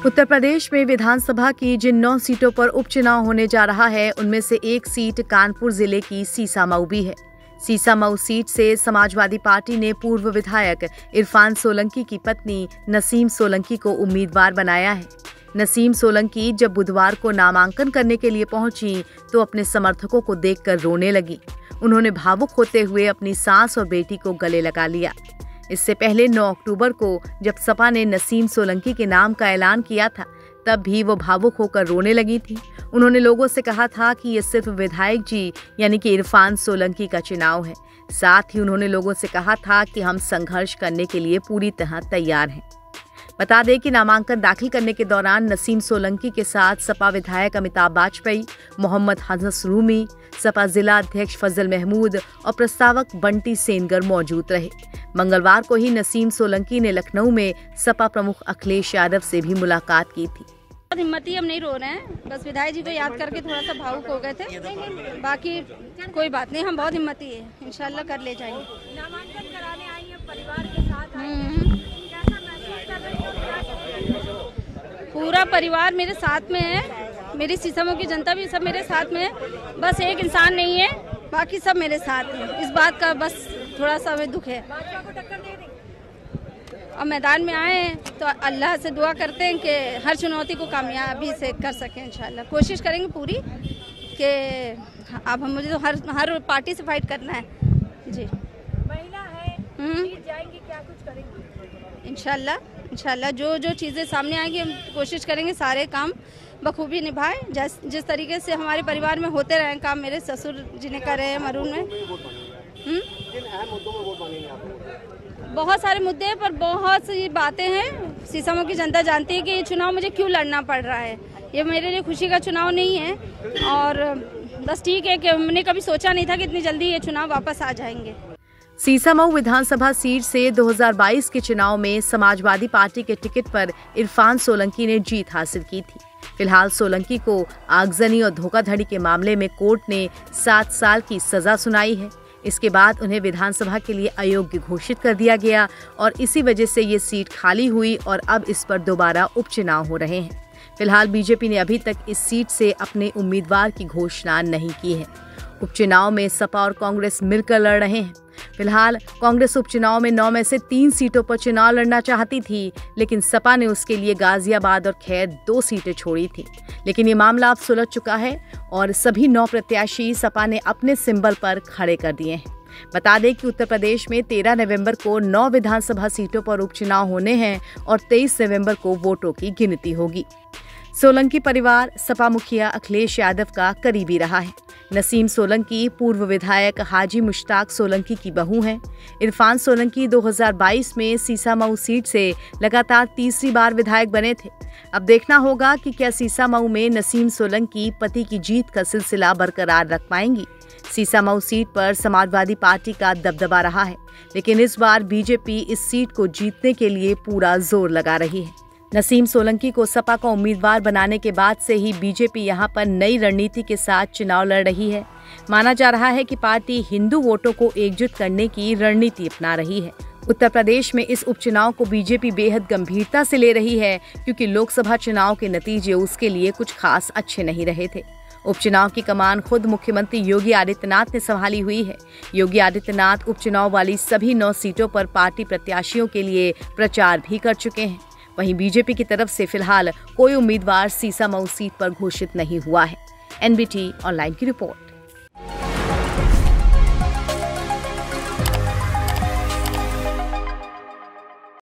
उत्तर प्रदेश में विधानसभा की जिन 9 सीटों पर उपचुनाव होने जा रहा है, उनमें से एक सीट कानपुर जिले की सीसामऊ भी है। सीसामऊ सीट से समाजवादी पार्टी ने पूर्व विधायक इरफान सोलंकी की पत्नी नसीम सोलंकी को उम्मीदवार बनाया है। नसीम सोलंकी जब बुधवार को नामांकन करने के लिए पहुंची तो अपने समर्थकों को देखकर रोने लगी। उन्होंने भावुक होते हुए अपनी सास और बेटी को गले लगा लिया। इससे पहले 9 अक्टूबर को जब सपा ने नसीम सोलंकी के नाम का ऐलान किया था, तब भी वो भावुक होकर रोने लगी थी। उन्होंने लोगों से कहा था कि ये सिर्फ विधायक जी यानी कि इरफान सोलंकी का चुनाव है। साथ ही उन्होंने लोगों से कहा था कि हम संघर्ष करने के लिए पूरी तरह तैयार हैं। बता दें कि नामांकन दाखिल करने के दौरान नसीम सोलंकी के साथ सपा विधायक अमिताभ वाजपेयी, मोहम्मद हसनस रूमी, सपा जिला अध्यक्ष फजल महमूद और प्रस्तावक बंटी सेनगर मौजूद रहे। मंगलवार को ही नसीम सोलंकी ने लखनऊ में सपा प्रमुख अखिलेश यादव से भी मुलाकात की थी। हिम्मती हम नहीं रो रहे हैं, बस विधायक जी को याद करके थोड़ा सा भावुक हो गए थे। बाकी कोई बात नहीं, हम बहुत हिम्मती है, इंशाल्लाह कर ले जाएंगे। नामांकन कराने आई हैं, परिवार के साथ आई हैं। कैसा महसूस कर रही हैं? पूरा परिवार मेरे साथ में है, मेरी सीसामऊ की जनता भी सब मेरे साथ में है। बस एक इंसान नहीं है, बाकी सब मेरे साथ हैं। इस बात का बस थोड़ा सा हमें दुख है। भाजपा को टक्कर दे देंगे। और मैदान में आए हैं तो अल्लाह से दुआ करते हैं कि हर चुनौती को कामयाबी से कर सकें। इंशाल्लाह कोशिश करेंगे पूरी कि अब मुझे तो हर पार्टी से फाइट करना है जी। महिला है, जीत जाएंगी, क्या कुछ करेंगी? इंशाल्लाह जो चीज़ें सामने आएंगी हम कोशिश करेंगे सारे काम बखूबी निभाएं। जिस तरीके से हमारे परिवार में होते रहे काम, मेरे ससुर जी ने करे हैं मरून में। बहुत सारे मुद्दे हैं, पर बहुत सी बातें हैं। सीसामऊ की जनता जानती है कि ये चुनाव मुझे क्यों लड़ना पड़ रहा है। ये मेरे लिए खुशी का चुनाव नहीं है और बस ठीक है कि मैंने कभी सोचा नहीं था कि इतनी जल्दी ये चुनाव वापस आ जाएंगे। सीसामऊ विधानसभा सीट से 2022 के चुनाव में समाजवादी पार्टी के टिकट पर इरफान सोलंकी ने जीत हासिल की थी। फिलहाल सोलंकी को आगजनी और धोखाधड़ी के मामले में कोर्ट ने 7 साल की सजा सुनाई है। इसके बाद उन्हें विधानसभा के लिए अयोग्य घोषित कर दिया गया और इसी वजह से ये सीट खाली हुई और अब इस पर दोबारा उपचुनाव हो रहे हैं। फिलहाल बीजेपी ने अभी तक इस सीट से अपने उम्मीदवार की घोषणा नहीं की है। उपचुनाव में सपा और कांग्रेस मिलकर लड़ रहे हैं। फिलहाल कांग्रेस उपचुनाव में 9 में से 3 सीटों पर चुनाव लड़ना चाहती थी, लेकिन सपा ने उसके लिए गाजियाबाद और खैर 2 सीटें छोड़ी थी। लेकिन ये मामला अब सुलझ चुका है और सभी 9 प्रत्याशी सपा ने अपने सिंबल पर खड़े कर दिए हैं। बता दें कि उत्तर प्रदेश में 13 नवंबर को 9 विधानसभा सीटों पर उपचुनाव होने हैं और 23 नवंबर को वोटों की गिनती होगी। सोलंकी परिवार सपा मुखिया अखिलेश यादव का करीबी रहा है। नसीम सोलंकी पूर्व विधायक हाजी मुश्ताक सोलंकी की बहू हैं। इरफान सोलंकी 2022 में सीसामऊ सीट से लगातार तीसरी बार विधायक बने थे। अब देखना होगा कि क्या सीसामऊ में नसीम सोलंकी पति की जीत का सिलसिला बरकरार रख पाएंगी। सीसामऊ सीट पर समाजवादी पार्टी का दबदबा रहा है, लेकिन इस बार बीजेपी इस सीट को जीतने के लिए पूरा जोर लगा रही है। नसीम सोलंकी को सपा का उम्मीदवार बनाने के बाद से ही बीजेपी यहां पर नई रणनीति के साथ चुनाव लड़ रही है। माना जा रहा है कि पार्टी हिंदू वोटों को एकजुट करने की रणनीति अपना रही है। उत्तर प्रदेश में इस उपचुनाव को बीजेपी बेहद गंभीरता से ले रही है, क्योंकि लोकसभा चुनाव के नतीजे उसके लिए कुछ खास अच्छे नहीं रहे थे। उपचुनाव की कमान खुद मुख्यमंत्री योगी आदित्यनाथ ने संभाली हुई है। योगी आदित्यनाथ उपचुनाव वाली सभी 9 सीटों पर पार्टी प्रत्याशियों के लिए प्रचार भी कर चुके हैं। वहीं बीजेपी की तरफ से फिलहाल कोई उम्मीदवार सीसामऊ सीट पर घोषित नहीं हुआ है। NBT ऑनलाइन की रिपोर्ट।